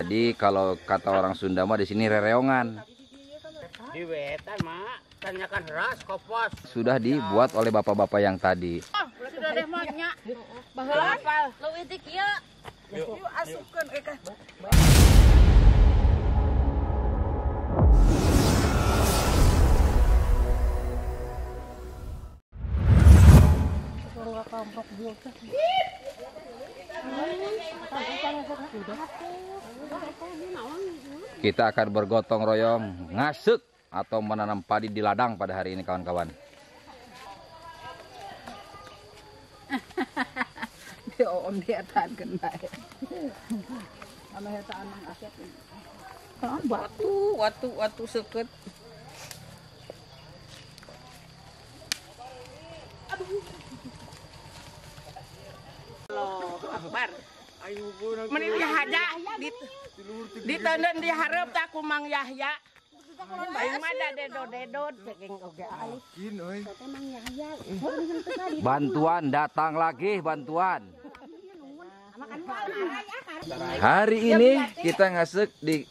Jadi kalau kata orang Sunda mah di sini rereongan. Di wetan mak, tanyakan ras kopos. Sudah dibuat oleh bapak-bapak yang tadi. Sudah deh maknya. Baheula apal. Leuwih ti kieu. Yuk asupkeun euy. Kita akan bergotong royong ngasuk atau menanam padi di ladang pada hari ini kawan-kawan. Om dia tahan kena. Anu eta anang aset. Watu seukeut. Aduh. Akbar. Meni Yahya di tenden di hareup tak ku Mang Yahya. Aing mah da dedot saking oge ai. Mang Yahya. Bantuan datang lagi, bantuan. Hari ini kita ngasuk di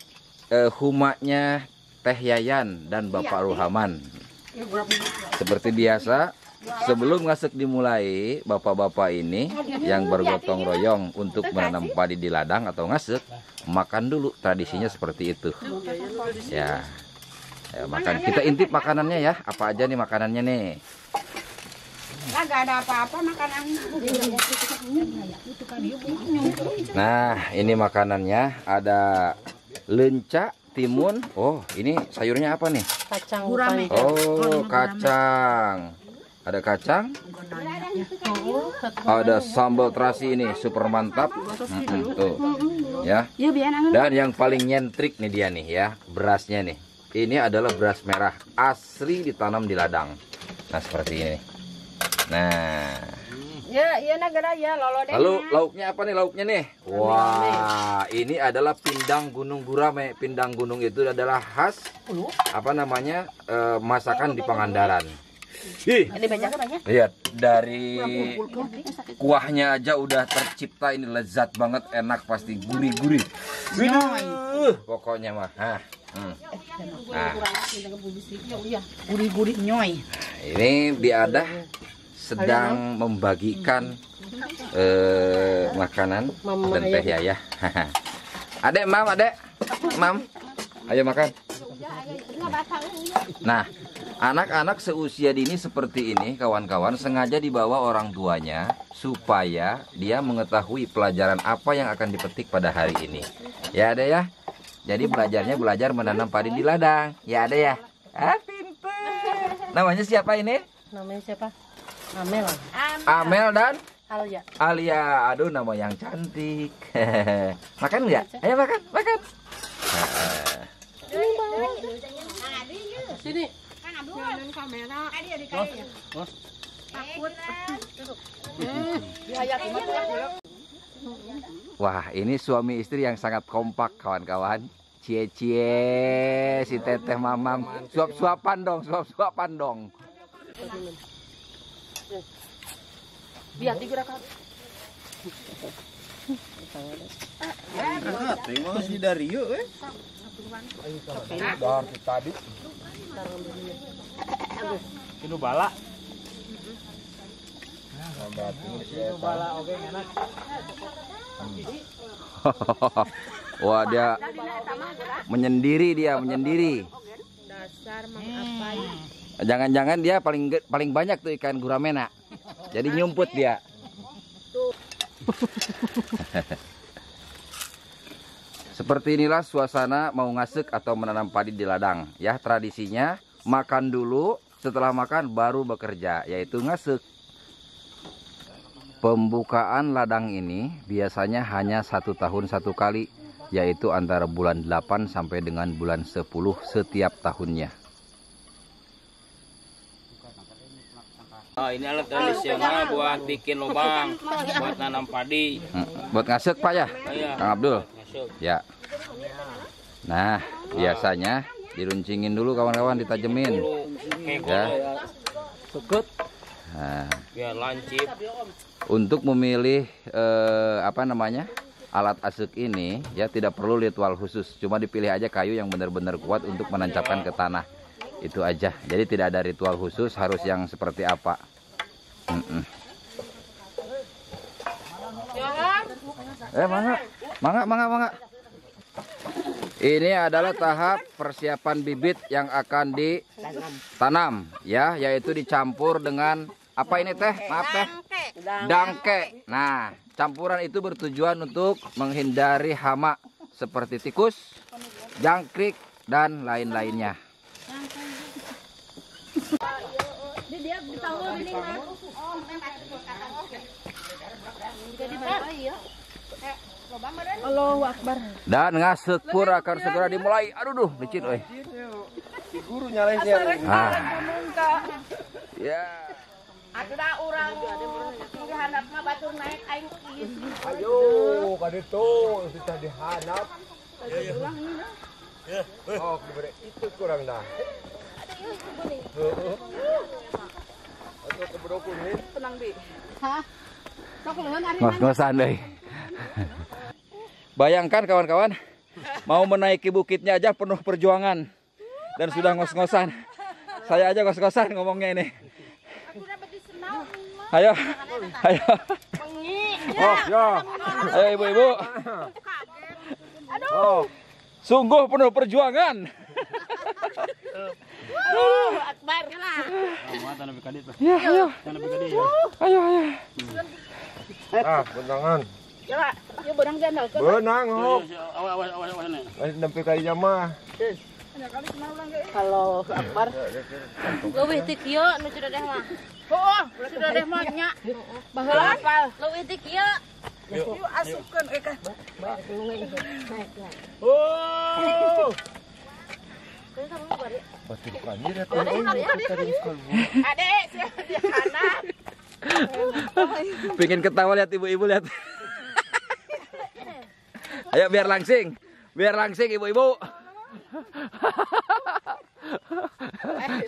humanya Teh Yayan dan Bapak Ruhaman. Seperti biasa, sebelum ngasuk dimulai, bapak-bapak ini yang bergotong royong untuk menanam padi di ladang atau ngasuk, makan dulu, tradisinya seperti itu. Ya, makan. Kita intip makanannya ya, apa aja nih makanannya nih. Enggak ada apa-apa makanan. Nah, ini makanannya ada lenca, timun. Oh, ini sayurnya apa nih? Kacang gurame. Oh, kacang. Ada kacang. Ada sambal terasi ini super mantap. Tuh. Ya. Dan yang paling nyentrik nih dia nih ya, berasnya nih. Ini adalah beras merah asli ditanam di ladang. Nah, seperti ini. Nah. Ya, iya nagara ya lolodenya. Lalu lauknya apa nih lauknya nih? Wah, ini adalah pindang gunung gurame. Pindang gunung itu adalah khas apa namanya? Masakan di Pangandaran. Lihat dari kuahnya aja udah tercipta ini lezat banget, enak pasti, gurih-gurih. Pokoknya mah. Nah, gurih-gurih nyoy. ini diadah sedang membagikan makanan dan teh ya. Adek, mam, ayo makan. Nah, anak-anak seusia dini seperti ini, kawan-kawan, sengaja dibawa orang tuanya supaya dia mengetahui pelajaran apa yang akan dipetik pada hari ini. Ya ada ya. Jadi belajar menanam padi di ladang. Ya ada ya. Pinter. Namanya siapa ini? Namanya siapa? Amel. Amel dan Alia. Alia. Aduh, nama yang cantik. Makan nggak? Ayo makan. Sini. Kamera. Takut. Wah, ini suami istri yang sangat kompak, kawan-kawan. Cie-cie, si teteh mamam. Suap-suapan dong. Biar digunakan. Terima kasih dari yuk, dari tadi. Kinu bala. Bala oke enak. Wah, dia menyendiri. Dasar Mang Apai. Jangan-jangan dia paling banyak tuh ikan guramena. Jadi nyumput dia. Seperti inilah suasana mau ngasuk atau menanam padi di ladang. Ya, tradisinya makan dulu, setelah makan baru bekerja, yaitu ngasuk. Pembukaan ladang ini biasanya hanya 1 tahun 1 kali, yaitu antara bulan 8 sampai dengan bulan 10 setiap tahunnya. Oh, ini alat tradisional buat bikin lubang, buat nanam padi. Buat ngasuk Pak ya? Iya. Kang Abdul? Masuk. Ya. Nah, biasanya diruncingin dulu kawan-kawan, ditajemin. Ya. Sukut. Nah, Biar lancip. untuk memilih apa namanya? alat asuk ini ya tidak perlu ritual khusus, cuma dipilih aja kayu yang benar-benar kuat untuk menancapkan ke tanah. Itu aja. Jadi tidak ada ritual khusus harus yang seperti apa. Mangga. Ini adalah tahap persiapan bibit yang akan ditanam ya, yaitu dicampur dengan apa ini teh? Maaf teh. Dangke. Nah, campuran itu bertujuan untuk menghindari hama seperti tikus, jangkrik dan lain-lainnya. Allahu Akbar. Dan ngasekpur akan segera dimulai. Aduh duh, licin euy. Si guru nyalain dia. Ya. Atuh da urang dihandap mah batur naik aing geus. Ayo, ka ditu sudah dihanap. Ya. Oh, diberi itu kurang dah. Atau keberokun nih. Tenang Bi. Hah? Sok leun ari Ngos-ngosan deui. Bayangkan kawan-kawan, mau menaiki bukitnya aja penuh perjuangan dan sudah ngos-ngosan. Saya aja ngos-ngosan ngomongnya ini. Ayo. Oh, ya. Ayo ibu-ibu. Oh, sungguh penuh perjuangan. Akbar. Ya, ayo. Ayo. Ah, benangan. Coba, yuk benang jandal. Benang, hok. Awas nih. Nempi kalinya mah. Kalau Akbar. Leuwih ti kieu nu sudah deh mah. Oh, sudah deh mah nya. Baheula apal. Leuwih ti kieu. Yuk asupkeun euy ka. Oh. Pasti Banjir ya Ade, siapa dia kanan? Pengen ketawa lihat ibu-ibu lihat. Ayo biar langsing ibu-ibu.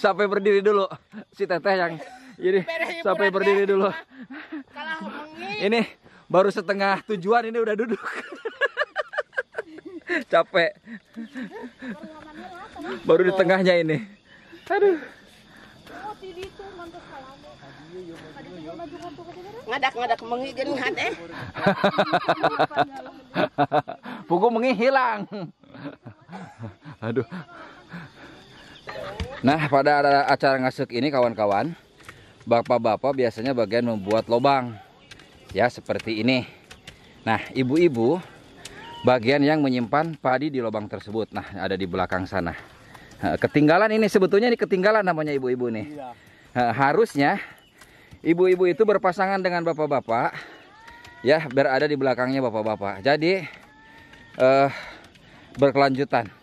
Sampai berdiri dulu si teteh yang ini sampai berdiri dulu. Ini baru setengah tujuan ini udah duduk. Capek. Baru di tengahnya ini. Aduh. Ngadak mengi jeung hate. Pugu mengi hilang. Aduh. Nah, pada acara ngasuk ini kawan-kawan, bapak-bapak biasanya bagian membuat lubang. Ya, seperti ini. Nah, ibu-ibu bagian yang menyimpan padi di lubang tersebut. Nah, ada di belakang sana. Ketinggalan ini sebetulnya ini ketinggalan namanya ibu-ibu nih. Harusnya ibu-ibu itu berpasangan dengan bapak-bapak. Ya, berada di belakangnya bapak-bapak. Jadi berkelanjutan.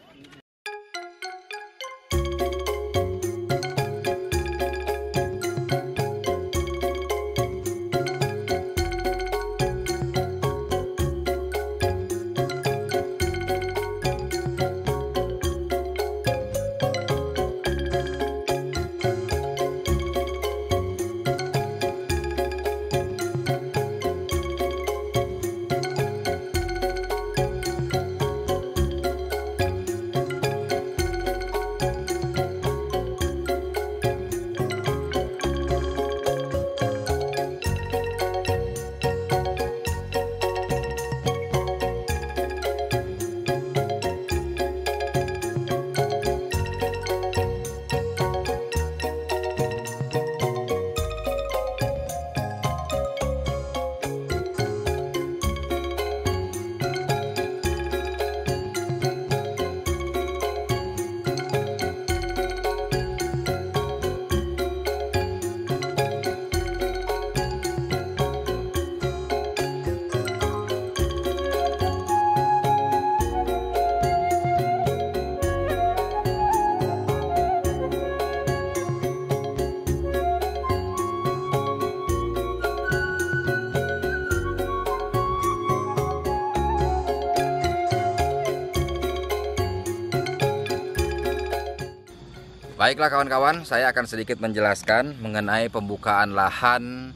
Baiklah kawan-kawan, saya akan sedikit menjelaskan mengenai pembukaan lahan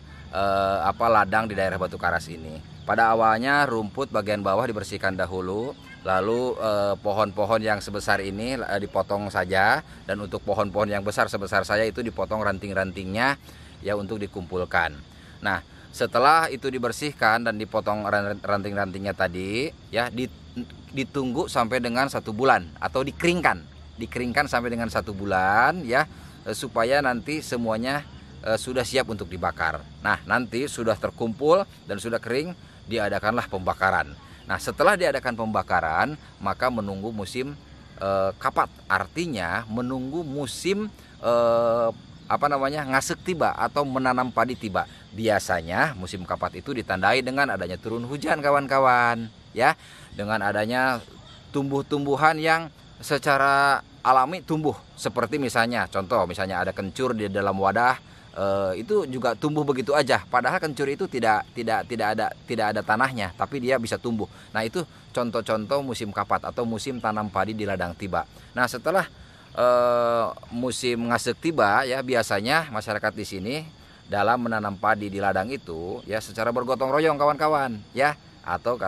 ladang di daerah Batu Karas ini. Pada awalnya rumput bagian bawah dibersihkan dahulu, lalu pohon-pohon yang sebesar ini dipotong saja, dan untuk pohon-pohon yang besar sebesar saya itu dipotong ranting-rantingnya ya untuk dikumpulkan. Nah, setelah itu dibersihkan dan dipotong ranting-rantingnya tadi ya ditunggu sampai dengan 1 bulan atau dikeringkan sampai dengan 1 bulan ya, supaya nanti semuanya sudah siap untuk dibakar. Nah, nanti sudah terkumpul dan sudah kering, diadakanlah pembakaran. Nah, setelah diadakan pembakaran, maka menunggu musim kapat. Artinya menunggu musim ngasek tiba atau menanam padi tiba. Biasanya musim kapat itu ditandai dengan adanya turun hujan, kawan-kawan, ya. Dengan adanya tumbuh-tumbuhan yang secara alami tumbuh, seperti misalnya ada kencur di dalam wadah. Itu juga tumbuh begitu aja, padahal kencur itu tidak ada tanahnya, tapi dia bisa tumbuh. Nah, itu contoh-contoh musim kapat atau musim tanam padi di ladang tiba. Nah, setelah musim ngasek tiba ya, biasanya masyarakat di sini dalam menanam padi di ladang itu ya secara bergotong royong, kawan-kawan, ya, atau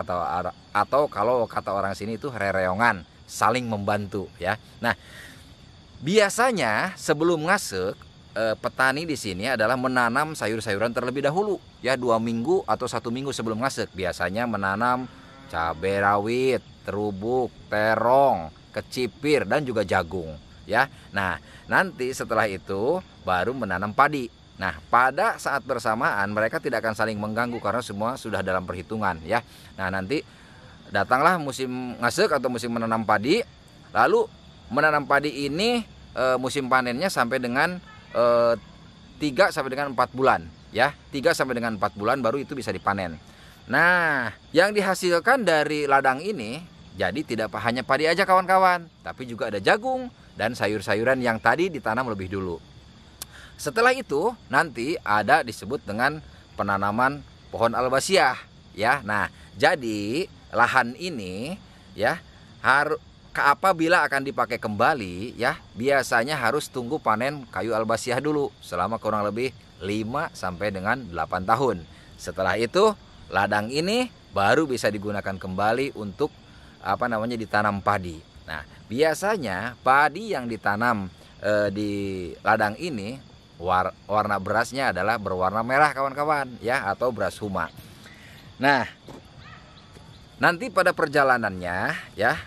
kalau kata orang sini itu rereongan, saling membantu ya. Nah, biasanya sebelum ngasek petani di sini adalah menanam sayur-sayuran terlebih dahulu ya, 2 minggu atau 1 minggu sebelum ngasek. Biasanya menanam cabai rawit, terubuk, terong, kecipir, dan juga jagung ya. Nah, nanti setelah itu baru menanam padi. Nah, pada saat bersamaan mereka tidak akan saling mengganggu karena semua sudah dalam perhitungan ya. Nah, nanti datanglah musim ngasek atau musim menanam padi. Lalu menanam padi ini musim panennya sampai dengan 3 sampai dengan 4 bulan ya. 3 sampai dengan 4 bulan baru itu bisa dipanen. Nah, yang dihasilkan dari ladang ini jadi tidak hanya padi aja, kawan-kawan, tapi juga ada jagung dan sayur-sayuran yang tadi ditanam lebih dulu. Setelah itu nanti ada disebut dengan penanaman pohon albasiah ya. Nah, jadi lahan ini ya apabila akan dipakai kembali ya, biasanya harus tunggu panen kayu albasiah dulu selama kurang lebih 5 sampai dengan 8 tahun. Setelah itu ladang ini baru bisa digunakan kembali untuk ditanam padi. Nah, biasanya padi yang ditanam di ladang ini warna berasnya adalah berwarna merah, kawan-kawan ya, atau beras huma. Nah, nanti pada perjalanannya ya,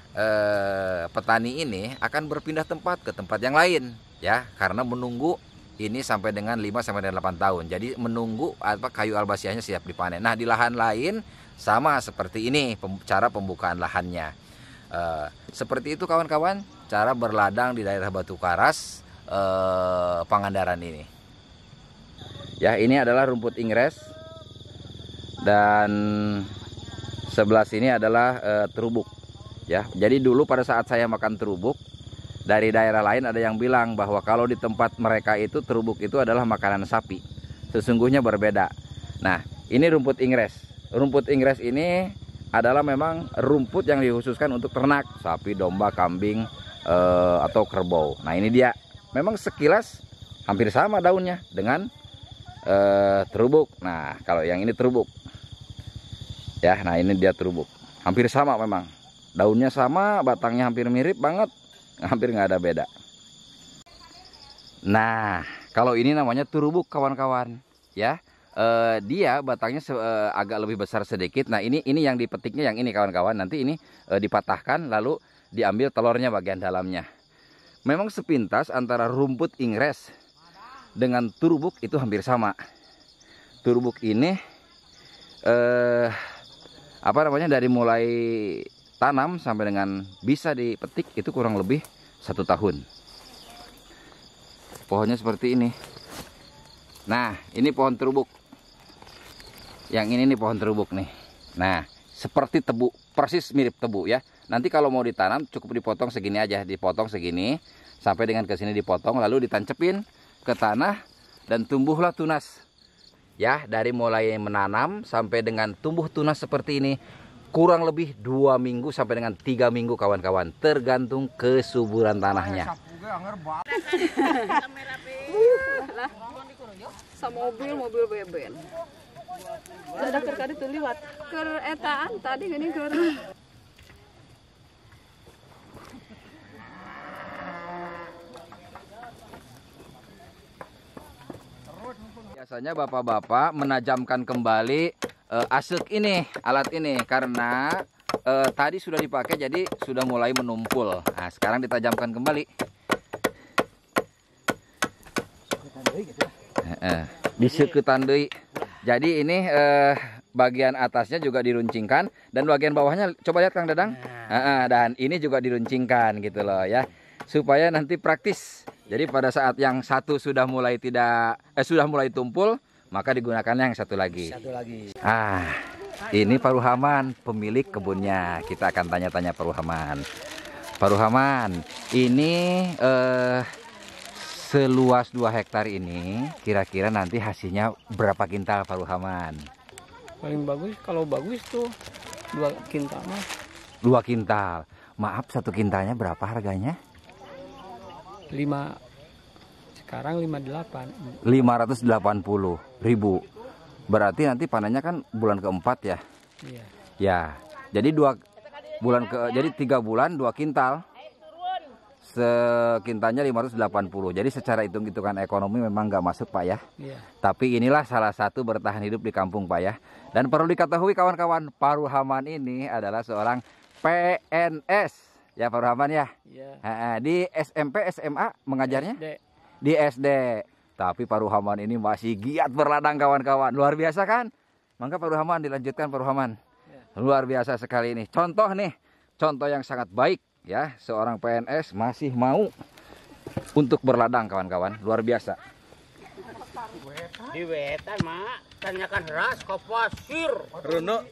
petani ini akan berpindah tempat ke tempat yang lain ya, karena menunggu ini sampai dengan 5 sampai dengan 8 tahun. Jadi menunggu kayu albasiahnya siap dipanen. Nah, di lahan lain sama seperti ini cara pembukaan lahannya. Seperti itu, kawan-kawan, cara berladang di daerah Batu Karas, Pangandaran ini. Ya, ini adalah rumput inggris dan sebelah sini adalah terubuk ya. Jadi dulu pada saat saya makan terubuk dari daerah lain ada yang bilang bahwa kalau di tempat mereka itu terubuk itu adalah makanan sapi. Sesungguhnya berbeda. Nah, ini rumput inggris. Rumput inggris ini adalah memang rumput yang dikhususkan untuk ternak, sapi, domba, kambing, atau kerbau. Nah, ini dia. Memang sekilas hampir sama daunnya dengan terubuk. Nah, kalau yang ini terubuk. Ya, nah ini dia terubuk. Hampir sama memang. Daunnya sama, batangnya hampir mirip banget. Hampir nggak ada beda. Nah, kalau ini namanya terubuk, kawan-kawan. Ya, dia batangnya agak lebih besar sedikit. Nah, ini yang dipetiknya yang ini, kawan-kawan. Nanti ini dipatahkan lalu diambil telurnya bagian dalamnya. Memang sepintas antara rumput inggris dengan terubuk itu hampir sama. Terubuk ini dari mulai tanam sampai dengan bisa dipetik itu kurang lebih 1 tahun. Pohonnya seperti ini. Nah, ini pohon terubuk. Yang ini nih pohon terubuk nih. Nah, seperti tebu, persis mirip tebu ya. Nanti kalau mau ditanam cukup dipotong segini aja, dipotong segini sampai dengan ke sini dipotong, lalu ditancepin ke tanah dan tumbuhlah tunas. Ya, dari mulai menanam sampai dengan tumbuh tunas seperti ini kurang lebih 2 minggu sampai dengan 3 minggu, kawan-kawan, tergantung kesuburan tanahnya. Sama mobil beben. Ada keur kadi teu liwat. Keur etaan tadi geuning keur. Biasanya bapak-bapak menajamkan kembali asuk ini, alat ini karena tadi sudah dipakai jadi sudah mulai menumpul. Nah, sekarang ditajamkan kembali. Diseuketan deui. Jadi ini bagian atasnya juga diruncingkan dan bagian bawahnya coba lihat Kang Dadang. Dan ini juga diruncingkan gitu loh ya. Supaya nanti praktis. Jadi pada saat yang satu sudah mulai sudah mulai tumpul, maka digunakannya yang satu lagi. Ini Pak Ruhaman, pemilik kebunnya. Kita akan tanya-tanya Pak Ruhaman. Pak Ruhaman, ini seluas 2 hektar ini, kira-kira nanti hasilnya berapa kintal Pak Ruhaman? Paling bagus, kalau bagus tuh 2 kintal mah. 2 kintal. Maaf, 1 kintalnya berapa harganya? 5, sekarang 58. 580.000. Berarti nanti panennya kan bulan keempat ya? Iya. Ya. Jadi 3 bulan 2 kintal. Sekintalnya 580. Jadi secara hitung-hitungan ekonomi memang nggak masuk Pak ya. Iya. Tapi inilah salah satu bertahan hidup di kampung Pak ya. Dan perlu diketahui kawan-kawan, Pak Ruhaman ini adalah seorang PNS. Ya Pak Ruhaman ya. Iya. Di SMP, SMA mengajarnya? SD. Di SD. Tapi Pak Ruhaman ini masih giat berladang kawan-kawan. Luar biasa kan? Maka Pak Ruhaman dilanjutkan Pak Ruhaman. Ya. Luar biasa sekali ini. Contoh nih. Contoh yang sangat baik ya. Seorang PNS masih mau untuk berladang kawan-kawan. Luar biasa. Di wetan mak, tanyakan ras ke pasir. Rono.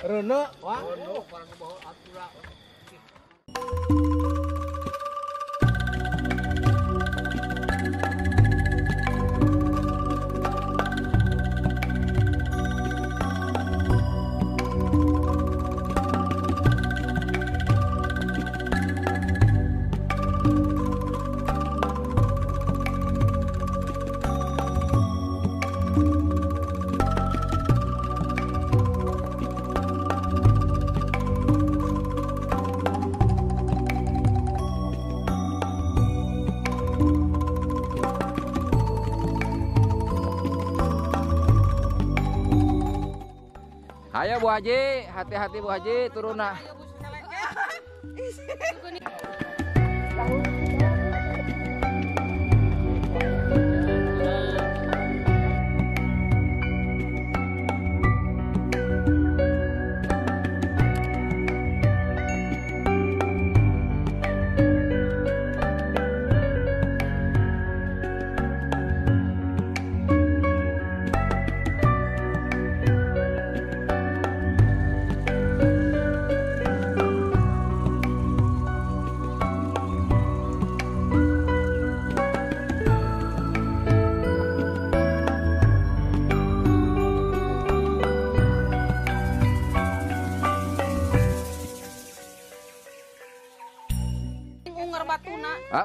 Rono, wah. Ayo Bu Haji, hati-hati Bu Haji, turun nah.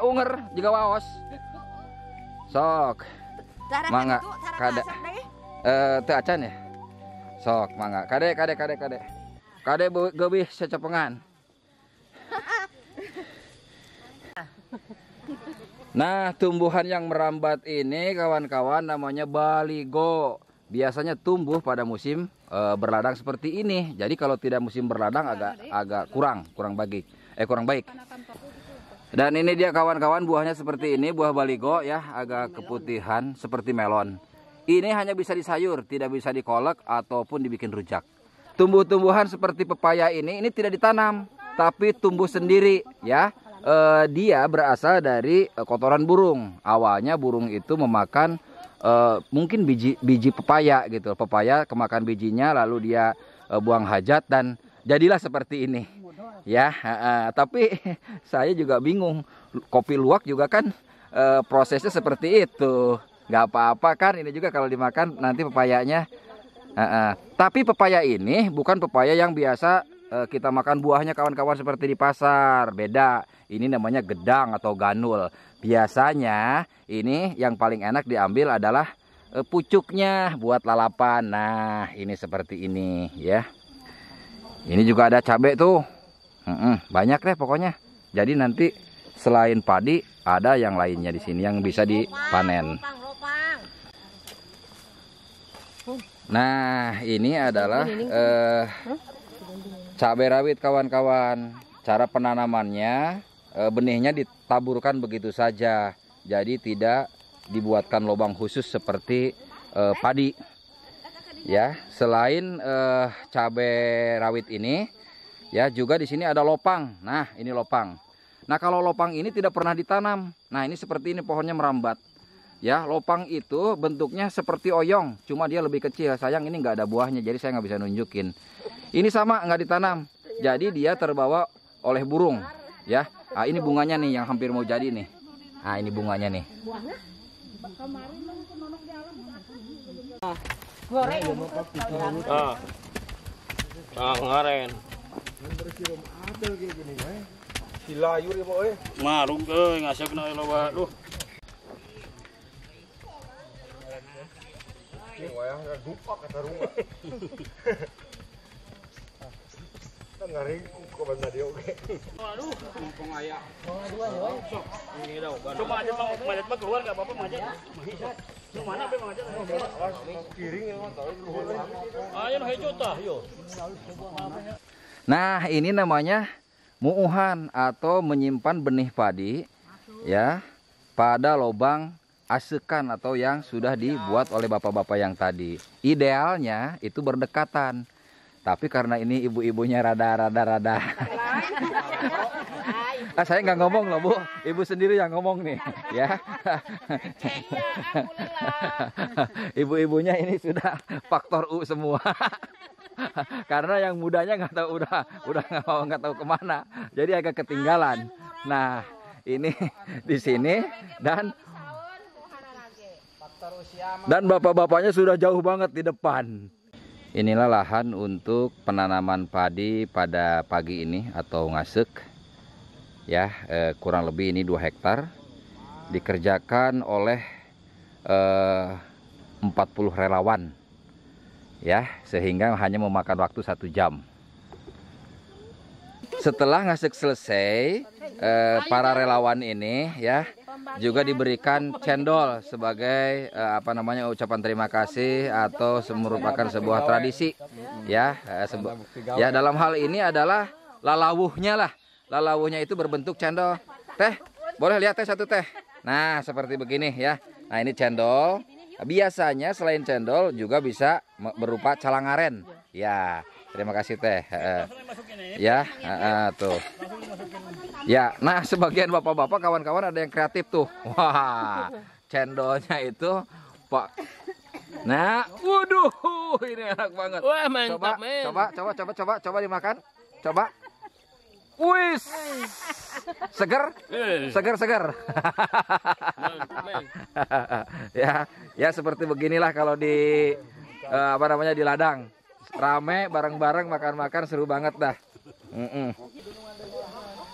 Unger juga waos. Sok. Mangga kada. Teu acan ya? Sok mangga. Kade. Kade gebih secepengan. Nah, tumbuhan yang merambat ini kawan-kawan namanya baligo. Biasanya tumbuh pada musim berladang seperti ini. Jadi kalau tidak musim berladang agak kurang baik. Dan ini dia kawan-kawan, buahnya seperti ini, buah baligo ya, agak keputihan seperti melon. Ini hanya bisa disayur, tidak bisa dikolek ataupun dibikin rujak. Tumbuh-tumbuhan seperti pepaya ini tidak ditanam, tapi tumbuh sendiri ya. Dia berasal dari kotoran burung. Awalnya burung itu memakan mungkin biji pepaya gitu. Pepaya kemakan bijinya, lalu dia buang hajat dan jadilah seperti ini. Ya, tapi saya juga bingung. Kopi luwak juga kan prosesnya seperti itu. Gak apa-apa kan, ini juga kalau dimakan nanti pepayanya. Tapi pepaya ini bukan pepaya yang biasa kita makan buahnya kawan-kawan seperti di pasar. Beda, ini namanya gedang atau ganul. Biasanya ini yang paling enak diambil adalah pucuknya buat lalapan. Nah, ini seperti ini ya. Ini juga ada cabai tuh. Banyak deh pokoknya. Jadi nanti selain padi ada yang lainnya di sini yang bisa dipanen. Nah, ini adalah cabai rawit kawan-kawan. Cara penanamannya, benihnya ditaburkan begitu saja. Jadi tidak dibuatkan lubang khusus seperti padi. Ya, selain cabai rawit ini, ya juga di sini ada lopang. Nah, ini lopang. Nah, kalau lopang ini tidak pernah ditanam. Nah, ini seperti ini pohonnya merambat. Ya, lopang itu bentuknya seperti oyong, cuma dia lebih kecil. Sayang ini nggak ada buahnya, jadi saya nggak bisa nunjukin. Ini sama nggak ditanam, jadi dia terbawa oleh burung. Ya, nah, ini bunganya nih yang hampir mau jadi nih. Nah, ini bunganya nih. Ngaren. Silayur ya, Boy. Marung euy ngasepna loba. Duh. Ini wayang dupak kata rumah. Kan ngaring kok benda dia oke. Aduh, mumpung aya. Ini daw. Coba aja Majat mah keluar enggak apa-apa Majat. Mana be Majat? Piring ya, tahu luhur. Ayo hijau tah, yo. Nah, ini namanya muuhan atau menyimpan benih padi ya pada lubang asekan atau yang sudah dibuat oleh bapak-bapak yang tadi. Idealnya itu berdekatan. Tapi karena ini ibu-ibunya rada. Saya nggak ngomong loh, Bu. Ibu sendiri yang ngomong nih, ya. Ibu-ibunya ini sudah faktor U semua. Karena yang mudanya nggak tahu nggak tahu kemana. Jadi agak ketinggalan. Nah, ini di sini dan bapak-bapaknya sudah jauh banget di depan. Inilah lahan untuk penanaman padi pada pagi ini atau ngasek. Ya, kurang lebih ini 2 hektar. Dikerjakan oleh 40 relawan. Ya, sehingga hanya memakan waktu 1 jam. Setelah ngasek selesai, para relawan ini ya juga diberikan cendol sebagai ucapan terima kasih atau merupakan sebuah tradisi ya. Ya, dalam hal ini adalah lalawuhnya lah. Lalawuhnya itu berbentuk cendol. Teh, boleh lihat teh 1 teh. Nah, seperti begini ya. Nah, ini cendol. Biasanya selain cendol juga bisa berupa calangaren. Ya, terima kasih teh. Ya, tuh. Ya, nah sebagian bapak-bapak kawan-kawan ada yang kreatif tuh. Wah, cendolnya itu Pak. Nah, waduh, ini enak banget. Wah, mantap, men. Coba dimakan. Coba. Wis. Seger? Seger. Ya seperti beginilah kalau di di ladang. Rame bareng-bareng makan-makan seru banget dah.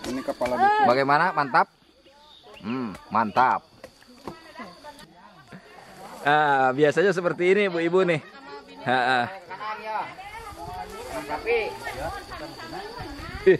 Ini kepala bisu. Bagaimana? Mantap? Mantap. Biasanya seperti ini ibu-ibu nih. Ih.